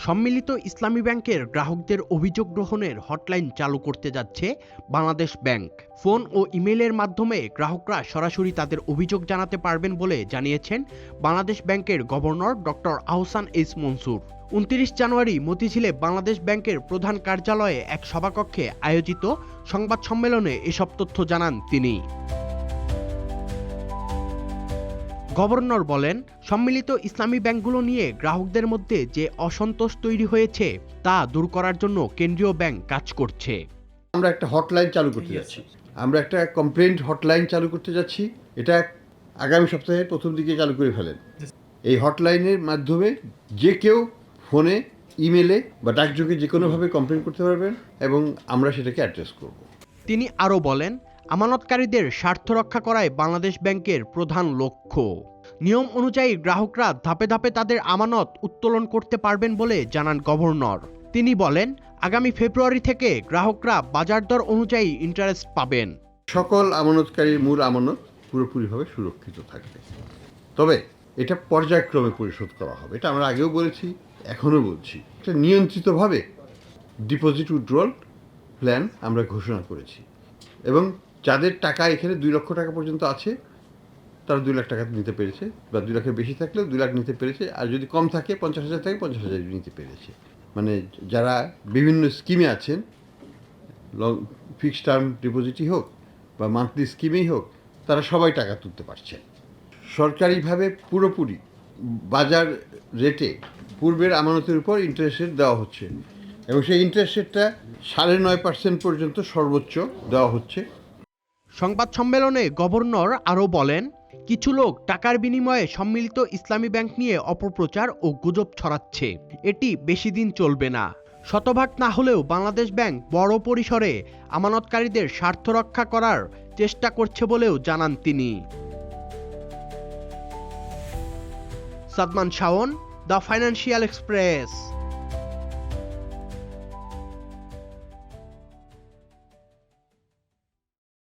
সম্মিলিত ইসলামী ব্যাংকের গ্রাহকদের অভিযোগ গ্রহণের হটলাইন চালু করতে যাচ্ছে বাংলাদেশ ব্যাংক। ফোন ও ইমেইলের মাধ্যমে গ্রাহকরা সরাসরি তাদের অভিযোগ জানাতে পারবেন বলে জানিয়েছেন বাংলাদেশ ব্যাংকের governor doctor Ahsan H Mansur. 29 জানুয়ারি মতিঝিলে বাংলাদেশ ব্যাংকের প্রধান কার্যালয়ে এক সভাকক্ষে আয়োজিত সংবাদ সম্মেলনে এসব তথ্য জানান তিনি। গভর্নর বলেন, সম্মিলিত ইসলামী ব্যাংকগুলো নিয়ে গ্রাহকদের মধ্যে যে অসন্তোষ তৈরি হয়েছে তা দূর করার জন্য কেন্দ্রীয় ব্যাংক কাজ করছে। আমরা একটা হটলাইন চালু করতে যাচ্ছি, আমরা একটা কমপ্লেন্ট হটলাইন চালু করতে যাচ্ছি। এটা আগামী সপ্তাহের প্রথম দিকে চালু করে ফেলেন। এই হটলাইনের মাধ্যমে যে কেউ ফোনে, ইমেলে বা ডাকযোগে যে কোনোভাবে কমপ্লেন করতে পারবেন এবং আমরা সেটাকে অ্যাড্রেস করব। তিনি আরও বলেন, আমানতকারীদের স্বার্থ রক্ষা করাই বাংলাদেশ ব্যাংকের প্রধান লক্ষ্য। নিয়ম অনুযায়ী গ্রাহকরা ধাপে ধাপে তাদের আমানত উত্তোলন করতে পারবেন বলে জানান গভর্নর। তিনি বলেন, আগামী ফেব্রুয়ারি থেকে গ্রাহকরা বাজার দর অনুযায়ী ইন্টারেস্ট পাবেন। সকল আমানতকারীর মূল আমানত পুরোপুরিভাবে সুরক্ষিত থাকবে, তবে এটা পর্যায়ক্রমে পরিশোধ করা হবে। এটা আমরা আগেও বলেছি, এখনও বলছি। এটা নিয়ন্ত্রিতভাবে ডিপোজিট উইথড্রল প্ল্যান আমরা ঘোষণা করেছি এবং যাদের টাকা এখানে 2 লক্ষ টাকা পর্যন্ত আছে তারা 2 লাখ টাকা নিতে পেরেছে, বা 2 লাখের বেশি থাকলেও 2 লাখ নিতে পেরেছে, আর যদি কম থাকে 50,000 থাকে 50,000 নিতে পেরেছে। মানে যারা বিভিন্ন স্কিমে আছেন, লং ফিক্সড টার্ম ডিপোজিটই হোক বা মান্থলি স্কিমেই হোক, তারা সবাই টাকা তুলতে পারছেন। সরকারিভাবে পুরোপুরি বাজার রেটে পূর্বের আমানতের উপর ইন্টারেস্ট রেট দেওয়া হচ্ছে এবং সেই ইন্টারেস্ট রেটটা 9.5% পর্যন্ত সর্বোচ্চ দেওয়া হচ্ছে। সংবাদ সম্মেলনে গভর্নর আরও বলেন, কিছু লোক টাকার বিনিময়ে সম্মিলিত ইসলামী ব্যাংক নিয়ে অপপ্রচার ও গুজব ছড়াচ্ছে। এটি বেশি দিন চলবে না। শতভাগ না হলেও বাংলাদেশ ব্যাংক বড় পরিসরে আমানতকারীদের স্বার্থ রক্ষা করার চেষ্টা করছে বলেও জানান তিনি। Sadman Shaon, the financial express.